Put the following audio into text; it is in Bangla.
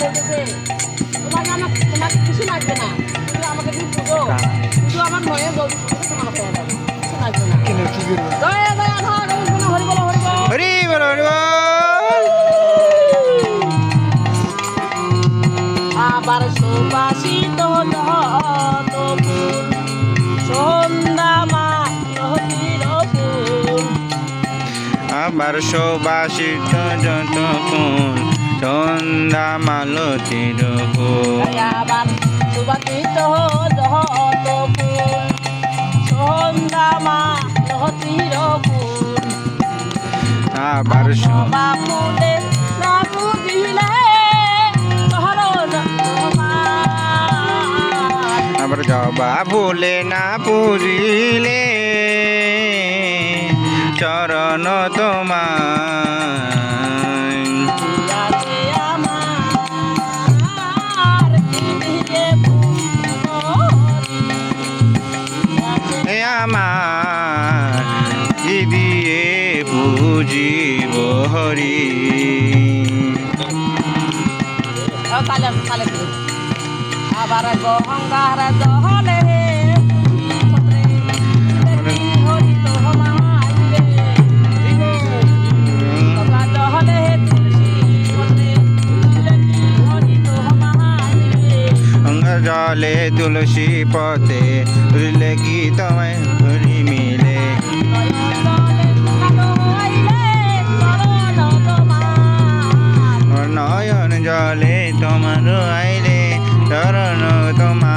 বলতেছে তোমাকে তোমাকে কিছু লাগবে না, তুমি আমাকে তুমি পুজো, শুধু আমার মনে বলতে তোমার হয়ে যাবে, কিছু লাগবে না। জয় জয় আধা গোবিন্দ হরি বল হরি বল হরি বল হরি বল। আবার সুবাসিত যত ফুল সন্ধ্যা মালতীর ফুল, আবার সুবাসিত যত ফুল সন্ধ্যা মালতীর ফুল। আবার সুবাসিত যত ফুল সন্ধ্যা মালতীর ফুল, আবার জবা ফুলে না বুঝিলে চরণ তোমার, আবার জবা ফুলে না পুজিলে চরণ তোমার। আছে আমার কি দিয়ে পুরি, হে আমার কি দিয়ে পুজিব হরি। কালে কালে আবার গঙ্গার জলে ছত্রে দেখি হরি তো মাইবে, গঙ্গা জলে তুলসী পত্রে দেখি হরি তো মাইবে, গঙ্গা জলে তুলসী পথে বুঝলে কি তোমায় হরি মিলে। নয়ন জলে কালো হইলে চরণ তোমার, নয়ন জলে তোমার আইলে চরণ তোমার।